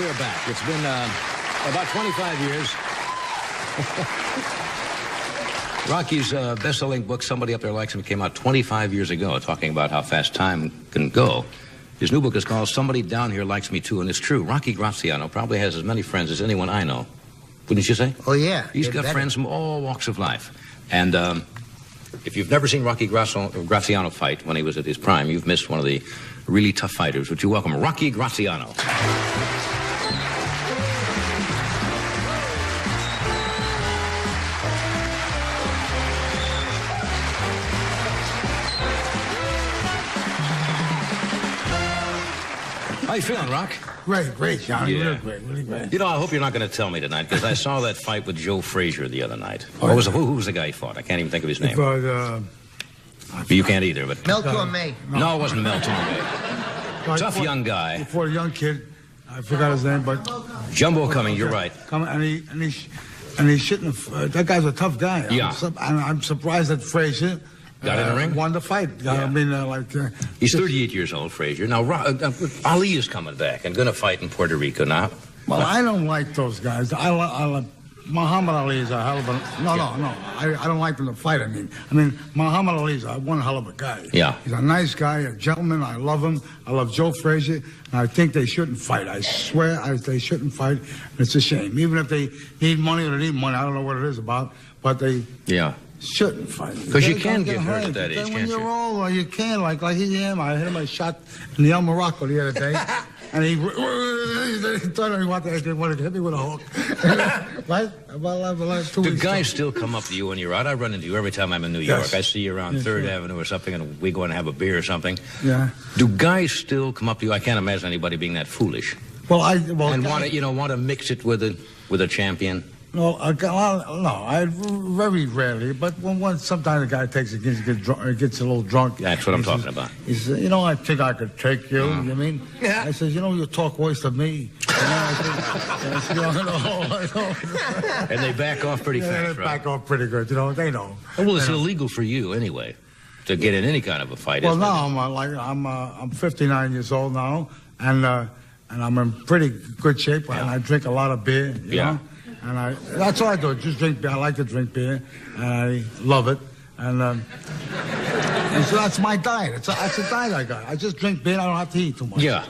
we are back. It's been about 25 years. Rocky's best-selling book, Somebody Up There Likes Him, came out 25 years ago, talking about how fast time can go. His new book is called Somebody Down Here Likes Me Too, and it's true. Rocky Graziano probably has as many friends as anyone I know. Wouldn't you say? Oh, yeah. He's got friends from all walks of life. And if you've never seen Rocky Graziano fight when he was at his prime, you've missed one of the really tough fighters. Would you welcome Rocky Graziano? How you feeling, Rock? Great, John. Yeah. Really great. You know, I hope you're not going to tell me tonight, because I saw that fight with Joe Frazier the other night. Oh, Who was the guy he fought? I can't even think of his name. You can't either, but... Mel Torme. No, it wasn't Mel Torme. Tough young guy. Before a young kid, I forgot his name, but... Jumbo Cumming, you're right. And he shouldn't have... that guy's a tough guy. Yeah. I'm surprised that Frazier... Got in the ring? Won the fight. Yeah. I mean, he's 38 years old, Frazier. Now, Ali is coming back and going to fight in Puerto Rico now. Well, I don't like those guys. I like Muhammad Ali is a hell of a... No. I don't like them to fight. I mean, Muhammad Ali is one hell of a guy. Yeah. He's a nice guy, a gentleman. I love him. I love Joe Frazier. And I think they shouldn't fight. I swear they shouldn't fight. It's a shame. Even if they need money or they need money, I don't know what it is about, but they... Yeah. Shouldn't fight. Because you can get hurt at that age, then can't when you? you're older, you can. Like he am. I hit him a shot in the El Morocco the other day, and he thought he wanted to hit me with a hook. Right? About 2 weeks. Do guys still come up to you when you're out? I run into you every time I'm in New York. Yes. I see you around 3rd Avenue or something, and we go and have a beer or something. Yeah. Do guys still come up to you? I can't imagine anybody being that foolish. And want to mix it with a champion. No, I very rarely. But sometimes a guy gets a little drunk. That's what I'm talking about. He says, I think I could take you. You know what I mean? Yeah. I says, you talk worse than me. And they back off pretty fast, they back off pretty good. They know. Well, it's illegal for you anyway to get in any kind of a fight. Well, now I'm 59 years old now, and I'm in pretty good shape. Yeah. And I drink a lot of beer. You know? And that's all I do. Just drink beer. I like to drink beer, and I love it. And so that's my diet. That's a diet I got. I just drink beer. I don't have to eat too much. Yeah.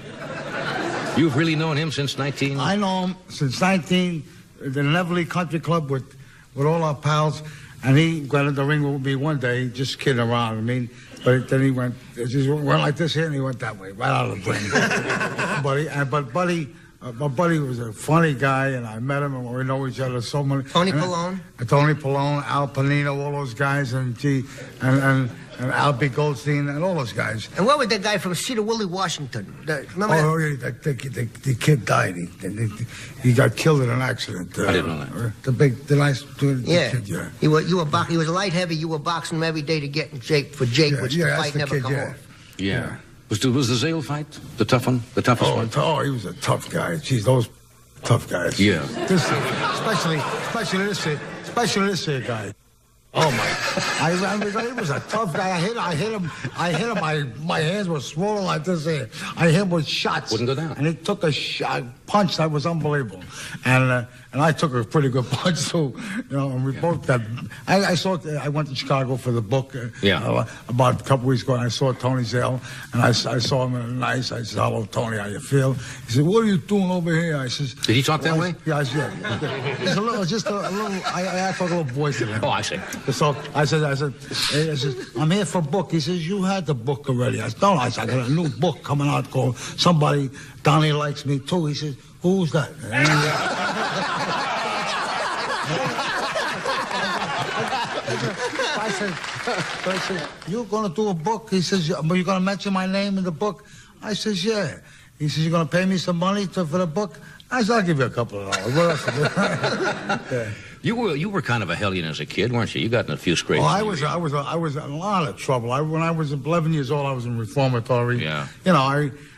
You've really known him since 19? I know him since 19. The Neverly Country Club with all our pals, and he got in the ring with me one day, just kidding around. But then he went like this here, and he went that way, right out of the ring. But Buddy was a funny guy, and I met him, and we know each other so many. Tony Pallone, Al Panino, all those guys, and Albie Goldstein, and all those guys. And what was that guy from Cedar Woolley, Washington? Remember that? Oh, yeah, the kid died. He got killed in an accident. I didn't know that. The nice kid, yeah. He was a light heavy. You were boxing him every day to get in shape for Jake, which the fight never come off. Yeah. Was the Zale fight the tough one? The toughest one? Oh, he was a tough guy. Jeez, those tough guys. Yeah. Especially this guy. Oh my! He was a tough guy. I hit him. My hands were swollen like this here. I hit him with shots. Wouldn't go down. And he took a punch that was unbelievable. And I took a pretty good punch too. And we both got. I went to Chicago for the book. About a couple weeks ago, and I saw Tony Zale, and I saw him in the night. I said, "Hello, Tony. How you feel?" He said, "What are you doing over here?" I says, "Did he talk that way?" Yeah, It's a little. I act like a little voice in him. Oh, I see. So I said, I'm here for a book. He says, you had the book already. I said, no, I got a new book coming out called Somebody Down Here Likes Me Too. He says, who's that? I said, you're going to do a book? He says, but you're going to mention my name in the book? I says, yeah. He says, you're going to pay me some money for the book? I said, I'll give you a couple of dollars. What else? Yeah. You were kind of a hellion as a kid, weren't you? You got in a few scrapes. Oh, I was in a lot of trouble. When I was 11 years old, I was in reformatory. Yeah.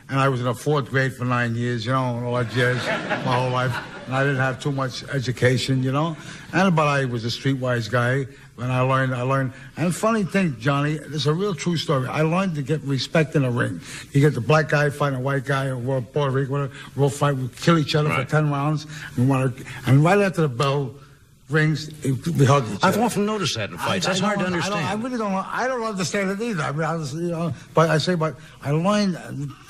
and I was in the 4th grade for 9 years, you know, and all that jazz, my whole life. And I didn't have too much education, you know. But I was a streetwise guy, and I learned. And funny thing, Johnny, this is a real true story. I learned to get respect in the ring. You get the black guy fighting a white guy, or Puerto Rico, whatever, we'll fight, we'll kill each other for 10 rounds. And right after the bell rings, we hug each other. I've often noticed that in fights. That's hard to understand. I really don't. I don't understand it either. I mean, you know, but I learned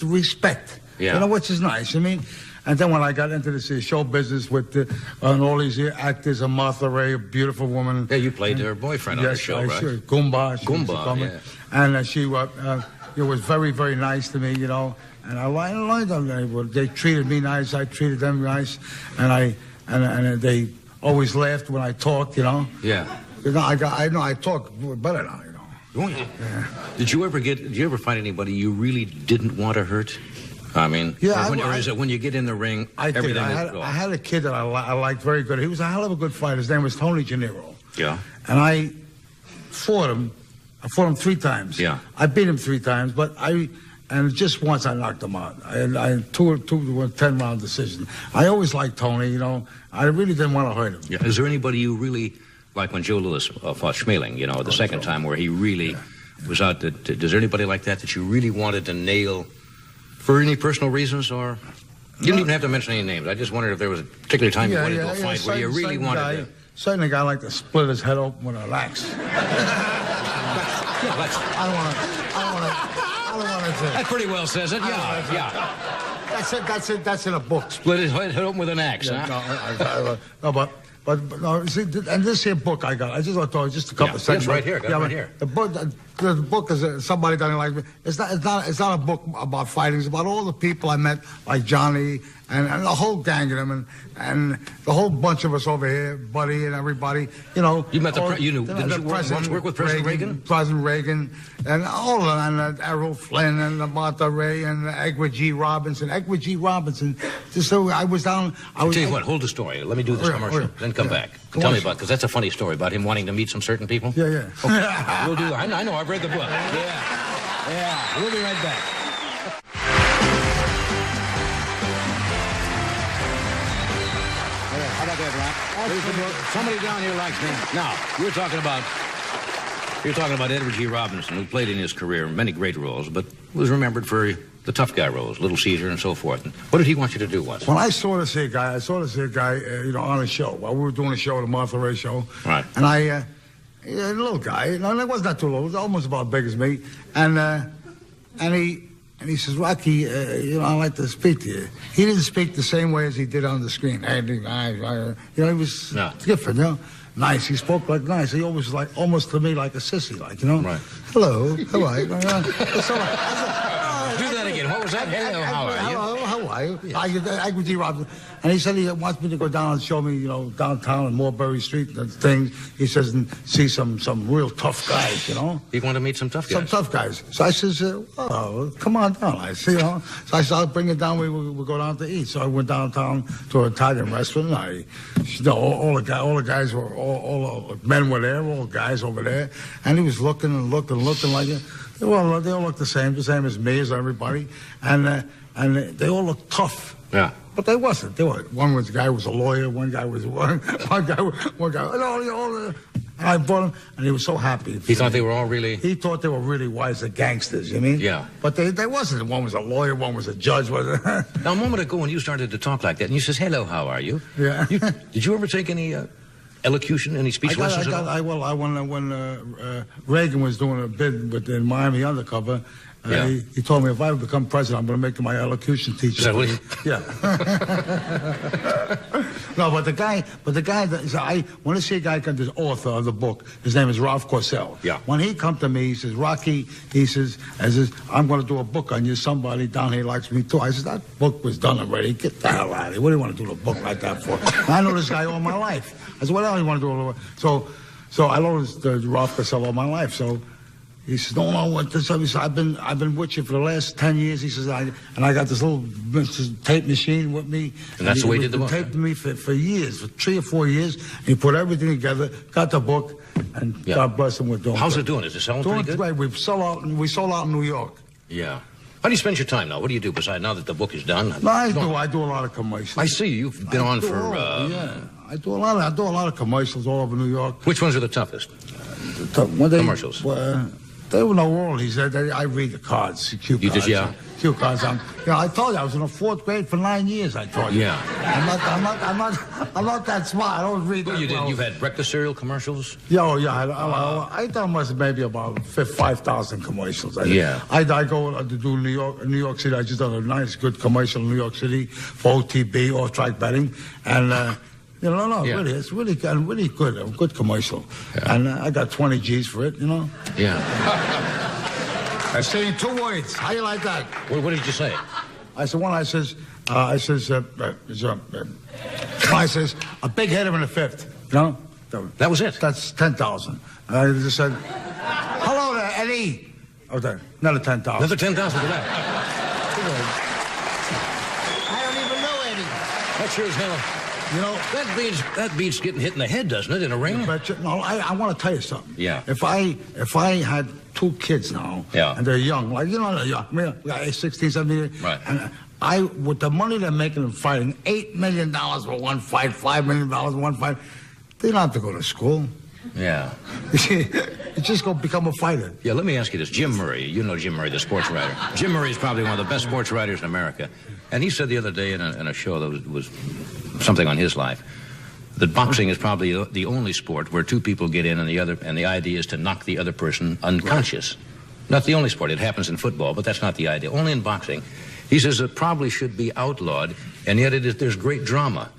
respect. Yeah. You know, which is nice. I mean, and then when I got into this show business with all these actors, and Martha Ray, a beautiful woman. Yeah, you played her boyfriend on the show, right? Sure. Goomba. Goomba, yeah. And she was very, very nice to me, you know. And I learned them. They treated me nice. I treated them nice. And they always laughed when I talked, you know. Yeah. You know, I talk better now, you know. Oh, yeah. Did you ever find anybody you really didn't want to hurt? I mean, or is it when you get in the ring, everything is gone? I had a kid that I liked very good. He was a hell of a good fighter. His name was Tony Gennaro. Yeah. And I fought him. I fought him 3 times. Yeah. I beat him 3 times, and just once I knocked him out. I two 10-round decision. I always liked Tony, you know. I really didn't want to hurt him. Yeah. Is there anybody you really, like when Joe Louis fought Schmeling, you know, the second time where he really was out, is there anybody like that you really wanted to nail for any personal reasons, or you didn't even have to mention any names? I just wondered if there was a particular time you wanted to go fight where you really wanted to. Certainly a guy like to split his head open with an axe. I don't want to. That pretty well says it. Yeah. That's in a book. Split his head open with an axe, huh? No, see, and this here book I got, I just thought just a couple of seconds. Yes, right here. Right here. The book is somebody doesn't like me. It's not a book about fighting. It's about all the people I met, like Johnny and the whole gang of them, and the whole bunch of us over here, Buddy and everybody. You know, you met didn't you once work with President Reagan? President Reagan, and all of them, and Errol Flynn and Martha Ray and Edward G. Robinson. Edward G. Robinson. So I was down. Tell you what, hold the story. Let me do this commercial, then come back. Tell me about, because that's a funny story about him wanting to meet some certain people. Yeah. Okay. We'll do that. I know. I've read the book. Yeah. We'll be right back. How about that, Rock? Somebody down here likes me. Now, you're talking about Edward G. Robinson, who played in his career many great roles, but was remembered for the tough guy roles, Little Caesar and so forth. What did he want you to do once? When I saw this here guy, you know, on a show. While we were doing a show, the Martha Ray show. Right. And a little guy, you know, it was not too little, it was almost about as big as me. And he says, Rocky, you know, I'd like to speak to you. He didn't speak the same way as he did on the screen. You know, he was different, you know. Nice. He spoke like nice. He always like almost to me like a sissy, like, you know. Right. Hello. How are you? Do that again. What was that? Hello. How are you? Hello. How are you? I would G. Robinson. And he said he wants me to go down and show me, you know, downtown and Mulberry Street and things. He says, and see some real tough guys, you know. He wanted to meet some tough guys. Some tough guys. So I says, come on down. I said, you know. So I said, I'll bring it down. We go down to eat. So I went downtown to an Italian restaurant. All the guys were, all the men were there, all the guys over there. And he was looking like it. Well, they all looked the same as me, as everybody. And they all looked tough. Yeah. But they wasn't. One guy was a lawyer. One guy. And I brought him, and he was so happy. He thought they were all really. He thought they were really wise gangsters. You mean? Yeah. But they wasn't. One was a lawyer. One was a judge. Now, a moment ago, when you started to talk like that, and you says, "Hello, how are you?" Yeah. Did you ever take any elocution, any speech lessons? When Reagan was doing a bid in Miami Undercover. He told me if I become president, I'm going to make him my elocution teacher. Is that what Yeah. No, but the guy when I see a guy come, this author of the book, his name is Ralph Corsell. Yeah. When he come to me, he says, Rocky, I'm going to do a book on you. Somebody down here likes me too. I said, that book was done already. Get the hell out of here. What do you want to do a book like that for? I know this guy all my life. I said, what else do you want to do? So I know Ralph Corsell all my life. So he says, no, what this? He says, I've been with you for the last 10 years. He says, I got this little tape machine with me. And that's the way he did the book. He taped me for years, for 3 or 4 years. He put everything together, got the book, and God bless him, we're doing. How's it doing? Is it selling pretty good? Great. We sold out in New York. Yeah. How do you spend your time now? What do you do besides now that the book is done? No, I do a lot of commercials. I see you've been on for. Yeah, I do a lot of commercials all over New York. Which ones are the toughest? Commercials. They were no all. He said I read the cards, the cue cards. You just Cue cards. I told you I was in the 4th grade for 9 years. I told you. Yeah. I'm not that smart. I don't read. Well, you did. You've had breakfast cereal commercials. Yeah, yeah. I done maybe about 5,000 commercials. I go to do New York City. I just done a nice, good commercial in New York City for OTB, off-track betting, and. Really, it's really good, a good commercial. Yeah. And I got 20 G's for it, Yeah. I say 2 words. How you like that? What did you say? I said, I says, a big header in the 5th, That was it? That's 10,000. I just said, hello there, Eddie. Okay, another 10,000. Another 10,000 for that. I don't even know Eddie. That sure as hell. That beats getting hit in the head, doesn't it, in a ring? No, I want to tell you something. Yeah. If I had 2 kids now, and they're young, they're young. I mean, 16, 17 years. Right. And with the money they're making in fighting, $8 million for one fight, $5 million for one fight, they don't have to go to school. Yeah. You just go become a fighter. Yeah, let me ask you this. Jim Murray, you know Jim Murray, the sports writer. Jim Murray is probably one of the best sports writers in America. And he said the other day in a show that was something on his life, that boxing is probably the only sport where 2 people get in and the idea is to knock the other person unconscious. Right. Not the only sport. It happens in football, but that's not the idea. Only in boxing. He says it probably should be outlawed, and yet there's great drama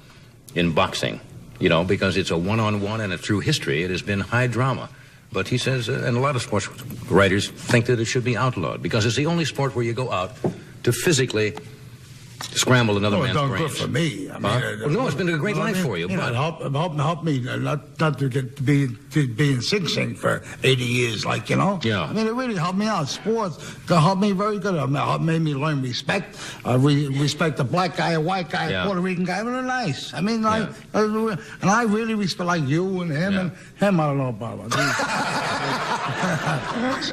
in boxing, because it's a one-on-one, and through history it has been high drama. But he says, and a lot of sports writers think that it should be outlawed, because it's the only sport where you go out to physically scramble another man's brains. Good for me. I mean, no, it's been a great life for you. But help me not to get to be in Sing Sing for 80 years, Yeah. I mean, it really helped me out. Sports helped me very good. It made me learn respect. Respect the black guy, a white guy, a Puerto Rican guy. Really nice. I mean, and I really respect like you and him and him. I don't know about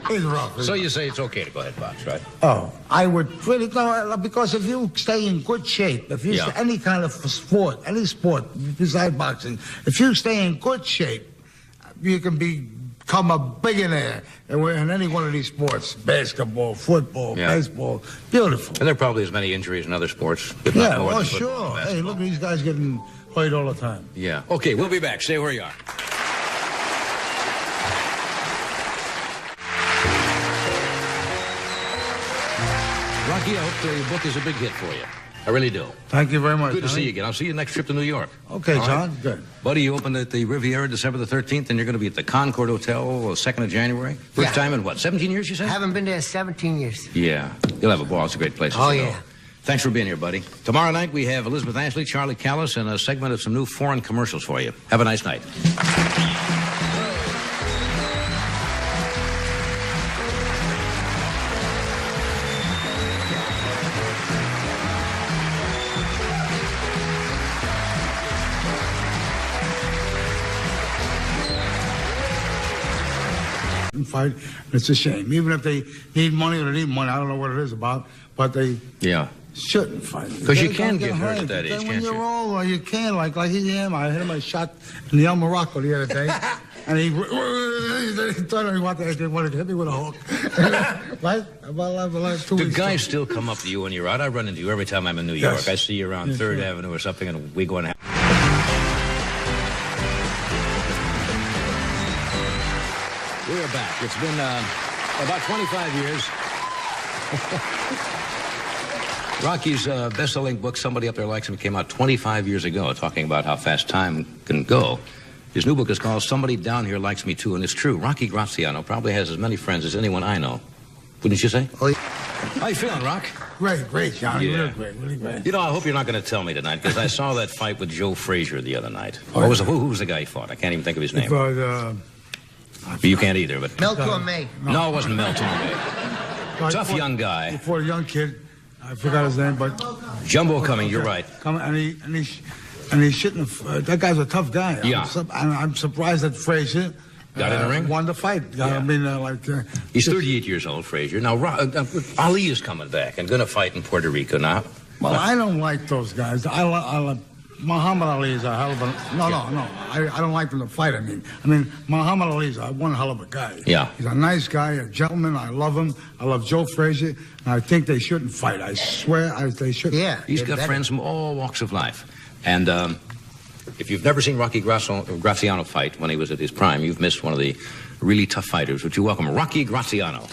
He's rough. So you say it's okay to go ahead and box, right? Oh, I would really because if you stay in good shape, if you any kind of sport, any sport besides boxing, if you stay in good shape, you can become a billionaire in any one of these sports: basketball, football, baseball. Beautiful. And there are probably as many injuries in other sports. If not more than sure. Hey, look at these guys getting hurt all the time. Yeah. Okay, we'll be back. Stay where you are. Rocky, I hope the book is a big hit for you. I really do. Thank you very much. Good to see you again. I'll see you next trip to New York. Okay, John. Right? Good. Buddy, you opened at the Riviera December the 13th, and you're going to be at the Concord Hotel 2nd of January. First time in, 17 years, you said? I haven't been there 17 years. Yeah. You'll have a ball. It's a great place. Oh, yeah. Thanks for being here, buddy. Tomorrow night, we have Elizabeth Ashley, Charlie Callis, and a segment of some new foreign commercials for you. Have a nice night. Fight. It's a shame. Even if they need money or they need money, I don't know what it is about, but they shouldn't fight. Because you can get hurt at that age, can't you? When you're old, you can. Like him. I hit him a shot in the El Morocco the other day, and he thought he wanted to hit me with a hook. Right? About 2 weeks. Do guys still come up to you when you're out? I run into you every time I'm in New York. Yes. I see you around 3rd Avenue or something, and we go and We're back. It's been about 25 years. Rocky's best-selling book, Somebody Up There Likes Him, came out 25 years ago, talking about how fast time can go. His new book is called Somebody Down Here Likes Me Too, and it's true. Rocky Graziano probably has as many friends as anyone I know. Wouldn't you say? Oh, yeah. How you feeling, Rock? Great, John. Yeah. Really great. You know, I hope you're not going to tell me tonight, because I saw that fight with Joe Frazier the other night. Who was the guy he fought? I can't even think of his name. You can't either, but... Mel Torme. No, it wasn't Mel Torme. Tough young guy. Before a young kid, I forgot his name, but... Jumbo Cumming, you're right. And he shouldn't have... that guy's a tough guy. Yeah. I'm surprised that Frazier Got in the ring? Won the fight. Yeah. I mean, He's 38 years old, Frazier. Now, Ali is coming back and going to fight in Puerto Rico now. Well, I don't like those guys. I like Muhammad Ali is a hell of a... No. I don't like them to fight, I mean, Muhammad Ali is one hell of a guy. Yeah. He's a nice guy, a gentleman. I love him. I love Joe Frazier. And I think they shouldn't fight. I swear they shouldn't. Yeah. He's got friends from all walks of life. And if you've never seen Rocky Graziano fight when he was at his prime, you've missed one of the really tough fighters. Would you welcome Rocky Graziano?